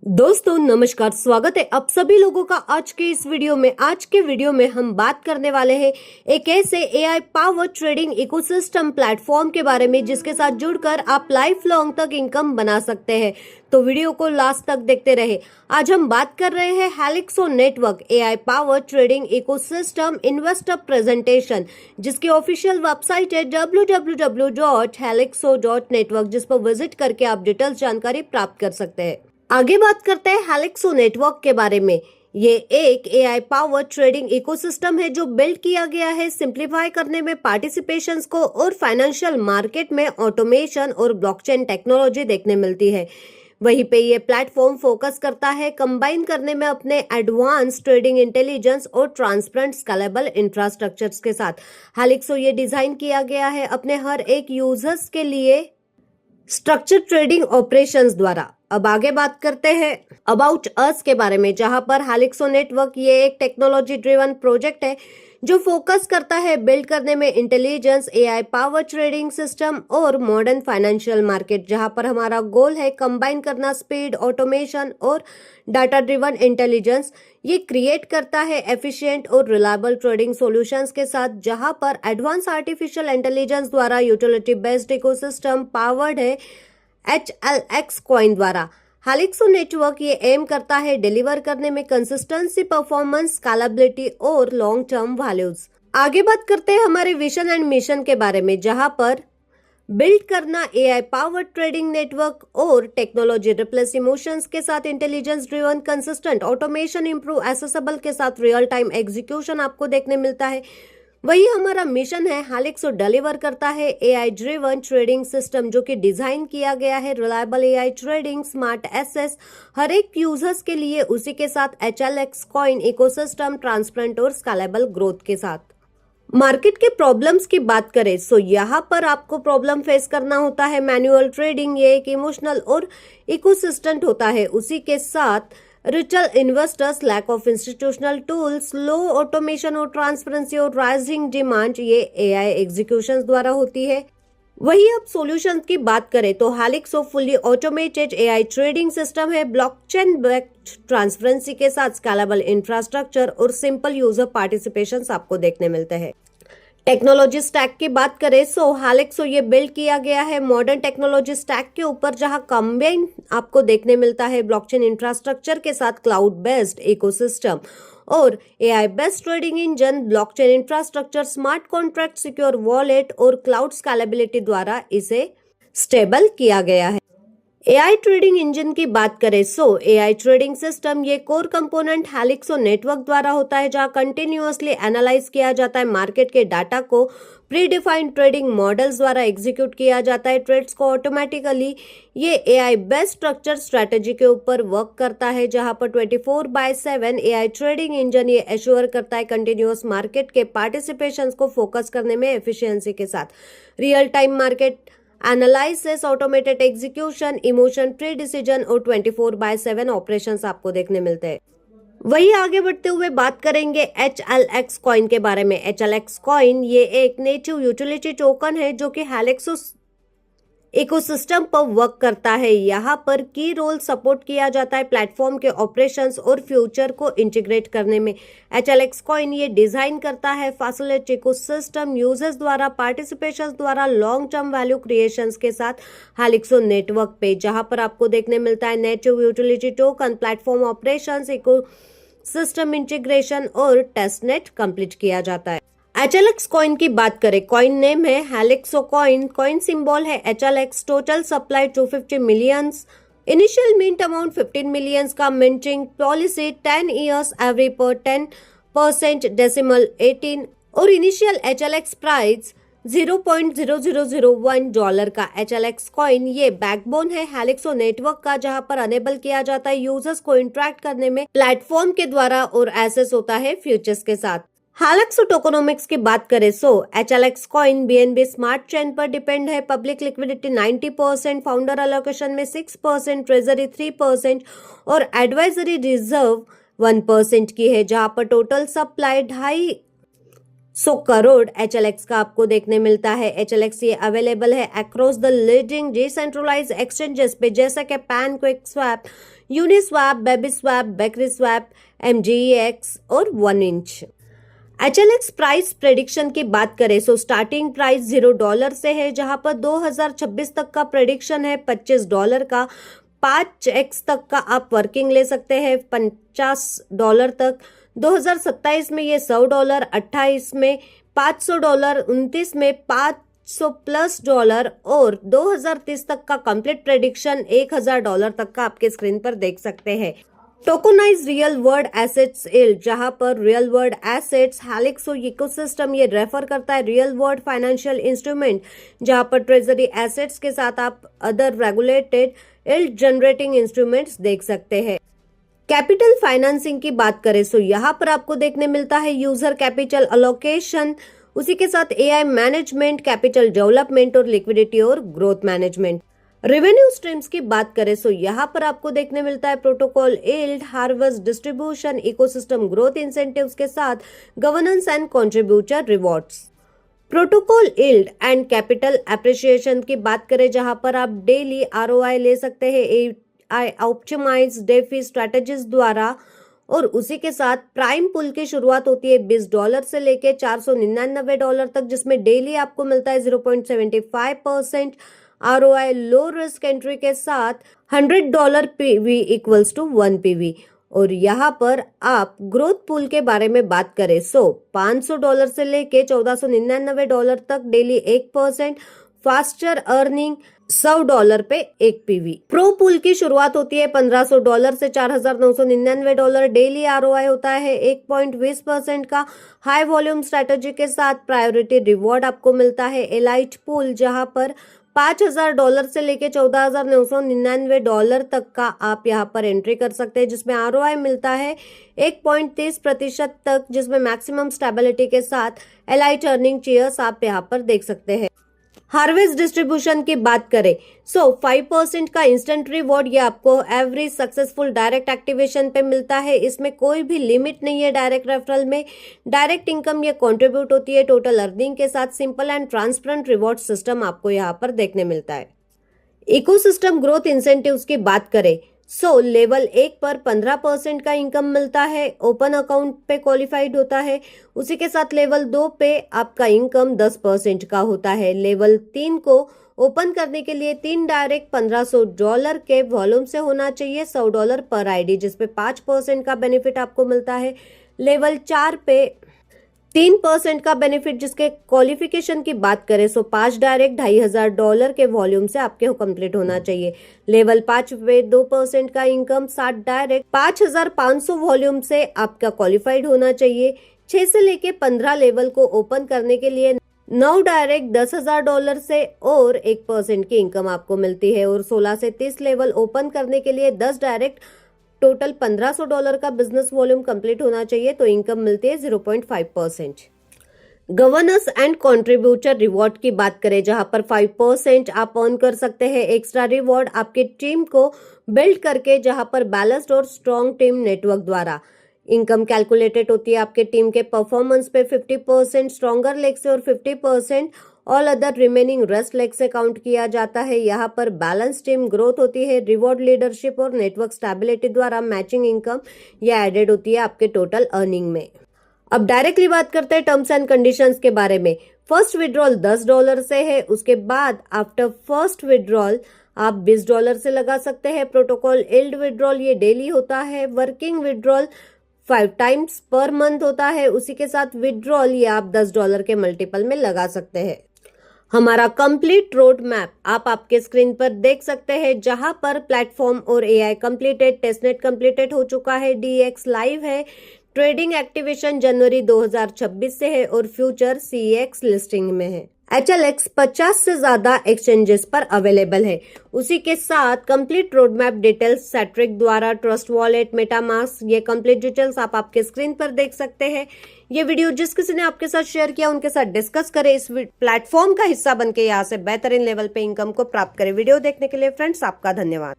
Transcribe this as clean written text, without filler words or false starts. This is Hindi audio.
दोस्तों नमस्कार, स्वागत है आप सभी लोगों का आज के इस वीडियो में। आज के वीडियो में हम बात करने वाले हैं एक ऐसे AI power trading ecosystem platform के बारे में जिसके साथ जुड़कर आप लाइफ लॉन्ग तक इनकम बना सकते हैं। तो वीडियो को लास्ट तक देखते रहे। आज हम बात कर रहे हैं Helixo network AI power trading ecosystem investor presentation, जिसकी ऑफिशियल वेबसाइट है www.helixo.network, जिस पर विजिट करके आप डिटेल्स जानकारी प्राप्त कर सकते हैं। आगे बात करते हैं हेलिक्सो नेटवर्क के बारे में। ये एक एआई पावर ट्रेडिंग इकोसिस्टम है जो बिल्ड किया गया है सिंप्लीफाई करने में पार्टिसिपेशंस को और फाइनेंशियल मार्केट में ऑटोमेशन और ब्लॉकचेन टेक्नोलॉजी देखने मिलती है। वहीं पे ये प्लेटफॉर्म फोकस करता है कंबाइन करने में अपने एडवांस ट्रेडिंग इंटेलिजेंस और ट्रांसपेरेंट स्केलेबल इंफ्रास्ट्रक्चर्स के साथ। हेलिक्सो ये डिजाइन किया गया है अपने हर एक यूजर्स के लिए स्ट्रक्चर ट्रेडिंग ऑपरेशंस द्वारा। अब आगे बात करते हैं अबाउट अस के बारे में, जहां पर हेलिक्सो नेटवर्क ये एक टेक्नोलॉजी ड्रिवन प्रोजेक्ट है जो फोकस करता है बिल्ड करने में intelligence, AI power trading system और मॉडर्न फाइनेंशियल मार्केट, जहां पर हमारा गोल है कंबाइन करना स्पीड, ऑटोमेशन और डाटा ड्रिवन इंटेलिजेंस। ये क्रिएट करता है एफिशिएंट और रिलायबल ट्रेडिंग सॉल्यूशंस के साथ, जहां पर एडवांस आर्टिफिशियल इंटेलिजेंस द्वारा यूटिलिटी बेस्ड इकोसिस्टम पावर्ड है HLX कॉइन द्वारा। हेलिक्सो नेटवर्क ये एम करता है डिलीवर करने में कंसिस्टेंसी, परफॉर्मेंस, स्केलेबिलिटी और लॉन्ग टर्म वैल्यूज। आगे बात करते हैं हमारे विजन एंड मिशन के बारे में, जहां पर बिल्ड करना एआई पावर ट्रेडिंग नेटवर्क और टेक्नोलॉजी रिप्लेस इमोशंस के साथ intelligence driven consistent automation, improve accessible के साथ रियल टाइम एग्जीक्यूशन आपको देखने मिलता है। वही हमारा मिशन है हेलिक्सो डिलीवर करता है एआई ड्रिवन ट्रेडिंग सिस्टम जो कि डिजाइन किया गया है reliable AI trading smart access हर एक यूजर्स के लिए, उसी के साथ HLX कॉइन इकोसिस्टम ट्रांसपेरेंट और स्केलेबल ग्रोथ के साथ। मार्केट के प्रॉब्लम्स की बात करें तो यहाँ पर आपको प्रॉब्लम फेस करना होता है मैनुअल ट्रेडिंग, ये एक इमोशनल और इकोसिस्टेंट होता है। उसी के साथ retail investors, lack of institutional tools, low automation और ट्रांसपेरेंसी और राइजिंग डिमांड, ये एआई एग्जीक्यूशन द्वारा होती है। वही अब सॉल्यूशन की बात करें तो Helixo fully automated AI trading system है ब्लॉकचेन बेस्ड ट्रांसपेरेंसी के साथ स्केलेबल इंफ्रास्ट्रक्चर और सिंपल यूजर पार्टिसिपेशन आपको देखने मिलते हैं। टेक्नोलॉजी स्टैक की बात करें तो हेलिक्सो ये बिल्ड किया गया है मॉडर्न टेक्नोलॉजी स्टैक के ऊपर, जहां कंबाइन आपको देखने मिलता है ब्लॉकचेन इंफ्रास्ट्रक्चर के साथ क्लाउड बेस्ड इकोसिस्टम और AI based trading engine, blockchain infrastructure, smart contract, secure wallet और क्लाउड स्केलेबिलिटी द्वारा इसे स्टेबल किया गया है। एआई ट्रेडिंग इंजन की बात करें तो एआई ट्रेडिंग सिस्टम ये कोर कंपोनेंट हेलिक्सो नेटवर्क द्वारा होता है, जहां कंटिन्यूअसली एनालाइज किया जाता है मार्केट के डाटा को प्री डिफाइंड ट्रेडिंग मॉडल्स द्वारा एग्जीक्यूट किया जाता है ट्रेड्स को ऑटोमेटिकली। ये एआई बेस्ड स्ट्रक्चर स्ट्रेटेजी के ऊपर वर्क करता है, जहां पर 24/7 एआई ट्रेडिंग इंजन ये एश्योर करता है कंटिन्यूअस मार्केट के पार्टिसिपेशन को फोकस करने में एफिशिएंसी के साथ real time market analysis, automated execution, emotion pre decision और 24/7 ऑपरेशंस आपको देखने मिलते हैं। वही आगे बढ़ते हुए बात करेंगे HLX कॉइन के बारे में। HLX कॉइन ये एक नेटिव यूटिलिटी टोकन है जो कि हेलिक्सो इकोसिस्टम पर वर्क करता है। यहाँ पर की रोल सपोर्ट किया जाता है प्लेटफॉर्म के ऑपरेशंस और फ्यूचर को इंटीग्रेट करने में। HLX कॉइन ये डिजाइन करता है फैसिलिटी इकोसिस्टम यूजर्स द्वारा पार्टिसिपेशन द्वारा लॉन्ग टर्म वैल्यू क्रिएशंस के साथ हेलिक्सो नेटवर्क पे, जहां पर आपको देखने मिलता है native utility token, platform operations, ecosystem integration और टेस्टनेट कंप्लीट किया जाता है। HLX कॉइन की बात करें, कॉइन नेम है हेलिक्सो कॉइन, कॉइन सिंबल है HLX, total supply 250 millions, initial mint amount 15 millions का मिंटिंग पॉलिसी 10 इयर्स एवरी पर 10% डेसिमल 18 और इनिशियल HLX प्राइस $0.0001 का। HLX कॉइन ये बैकबोन है हेलिक्सो नेटवर्क का, जहां पर अनेबल किया जाता है यूजर्स को इंटरेक्ट करने में प्लेटफॉर्म के द्वारा और एसेस होता है फ्यूचर्स के साथ। हेलिक्सो टोकनोमिक्स की बात करें तो HLX coin BNB smart chain पर डिपेंड है। पब्लिक लिक्विडिटी 90%, फाउंडर एलोकेशन में 6%, ट्रेजरी 3% और एडवाइजरी रिजर्व 1% की है, जहां पर टोटल सप्लाई 250 करोड़ HLX का आपको देखने मिलता है। HLX ये अवेलेबल है across the leading decentralised exchanges पे, जैसा कि पैन, QuickSwap, Uniswap, BabySwap, BakerySwap, MGEX और 1 इंच। HLX प्राइस प्रेडिक्शन की बात करें तो स्टार्टिंग प्राइस $0 से है, जहां पर 2026 तक का प्रेडिक्शन है $25 का। 5x तक का आप वर्किंग ले सकते हैं $50 तक। 2027 में ये $100, 28 में $500, 29 में $500+ और 2030 तक का कंप्लीट प्रेडिक्शन $1000 तक का आपके स्क्रीन पर देख सकते हैं। Tokenise real world assets yield, जहां पर रियल वर्ल्ड एसेट्स हेलिक्सो इकोसिस्टम ये रेफर करता है रियल वर्ल्ड फाइनेंशियल इंस्ट्रूमेंट, जहां पर ट्रेजरी एसेट्स के साथ आप other regulated yield generating instruments देख सकते हैं। कैपिटल फाइनेंसिंग की बात करें तो यहाँ पर आपको देखने मिलता है यूजर कैपिटल अलोकेशन, उसी के साथ AI मैनेजमेंट, कैपिटल डेवलपमेंट और लिक्विडिटी और ग्रोथ मैनेजमेंट। रेवेन्यू स्ट्रीम्स की बात करें तो यहाँ पर आपको देखने मिलता है protocol yield, harvest distribution, ecosystem growth incentives के साथ governance and contributor rewards. Protocol yield and capital appreciation की बात करें, जहां पर आप डेली ROI ले सकते हैं AI ऑप्टिमाइज डेफी स्ट्रेटेजीज द्वारा, और उसी के साथ प्राइम पुल की शुरुआत होती है $20 से लेके $499 तक, जिसमें डेली आपको मिलता है 0.75% ROI। लो रिस्क एंट्री के साथ $100 PV इक्वल्स टू 1 PV। और यहाँ पर आप ग्रोथ पूल के बारे में बात करें तो $500 से लेके $1499 तक डेली 1%, फास्टर अर्निंग $100 पे 1 PV। प्रो पूल की शुरुआत होती है $1500 से $4999, डेली ROI होता है 1.20% का। हाई वॉल्यूम स्ट्रेटेजी के साथ प्रायोरिटी रिवॉर्ड आपको मिलता है। एलाइट पूल, जहां पर $5000 से लेके $14,999 तक का आप यहाँ पर एंट्री कर सकते हैं, जिसमें ROI मिलता है 1.30% तक, जिसमें मैक्सिमम स्टेबिलिटी के साथ एलाइट अर्निंग चीयर्स आप यहाँ पर देख सकते हैं। हार्वेस्ट डिस्ट्रीब्यूशन की बात करें सो 5% का इंस्टेंट रिवॉर्ड ये आपको एवरी सक्सेसफुल डायरेक्ट एक्टिवेशन पे मिलता है। इसमें कोई भी लिमिट नहीं है डायरेक्ट रेफरल में। डायरेक्ट इनकम ये कंट्रीब्यूट होती है टोटल अर्निंग के साथ। Simple and transparent reward system आपको यहाँ पर देखने मिलता है। इकोसिस्टम ग्रोथ इंसेंटिव्स की बात करें सो लेवल 1 पर 15% का इनकम मिलता है, ओपन अकाउंट पे क्वालिफाइड होता है। उसी के साथ लेवल 2 पे आपका इनकम 10% का होता है। लेवल 3 को ओपन करने के लिए 3 डायरेक्ट $1500 के वॉल्यूम से होना चाहिए, $100 पर ID, जिसपे 5% का बेनिफिट आपको मिलता है। लेवल 4 पे 3% का बेनिफिट, जिसके क्वालिफिकेशन की बात करें तो 5 डायरेक्ट $2500 के वॉल्यूम से आपके कंप्लीट होना चाहिए। लेवल 5 पे 2% का इनकम 60 डायरेक्ट 5500 वॉल्यूम से आपका क्वालिफाइड होना चाहिए। 6 से लेके 15 लेवल को ओपन करने के लिए 9 डायरेक्ट $10,000 से और 1% की इनकम आपको मिलती है। और 16 से 30 लेवल ओपन करने के लिए 10 डायरेक्ट टोटल $1500 का बिजनेस वॉल्यूम कंप्लीट होना चाहिए, तो इनकम मिलती है 0.5%। गवर्नेंस एंड कंट्रीब्यूटर रिवॉर्ड की बात करें, जहां पर 5% आप अर्न कर सकते हैं एक्स्ट्रा रिवॉर्ड आपके टीम को बिल्ड करके, जहां पर बैलेंस्ड और स्ट्रॉन्ग टीम नेटवर्क द्वारा इनकम कैलकुलेटेड होती है आपके टीम के परफॉर्मेंस पे। 50% स्ट्रॉन्गर लेग से और 50% all other remaining rest leg से काउंट किया जाता है। यहाँ पर बैलेंस टीम ग्रोथ होती है। रिवॉर्ड लीडरशिप और नेटवर्क स्टेबिलिटी द्वारा मैचिंग इनकम ये एडेड होती है आपके टोटल अर्निंग में। अब डायरेक्टली बात करते हैं टर्म्स एंड कंडीशंस के बारे में। फर्स्ट विड्रॉल $10 से है, उसके बाद आफ्टर फर्स्ट विड्रॉल आप $20 से लगा सकते हैं। प्रोटोकॉल यील्ड विड्रॉल ये डेली होता है। Working withdrawal 5 times per month होता है। उसी के साथ विड्रॉल ये आप $10 के मल्टीपल में लगा सकते हैं। हमारा कंप्लीट रोड मैप आप आपके स्क्रीन पर देख सकते हैं, जहां पर प्लेटफॉर्म और AI कंप्लीटेड, टेस्टनेट कंप्लीटेड हो चुका है, DEX लाइव है, ट्रेडिंग एक्टिवेशन जनवरी 2026 से है और फ्यूचर CEX लिस्टिंग में है। HLX 50 से ज्यादा एक्सचेंजेस पर अवेलेबल है। उसी के साथ कंप्लीट रोड मैप डिटेल्स सेट्रिक द्वारा, ट्रस्ट वॉलेट, मेटामास्क, ये कंप्लीट डिटेल्स आप आपके स्क्रीन पर देख सकते हैं। ये वीडियो जिस किसी ने आपके साथ शेयर किया उनके साथ डिस्कस करें। इस प्लेटफॉर्म का हिस्सा बनके यहाँ से बेहतरीन लेवल पे इनकम को प्राप्त करें। वीडियो देखने के लिए फ्रेंड्स आपका धन्यवाद।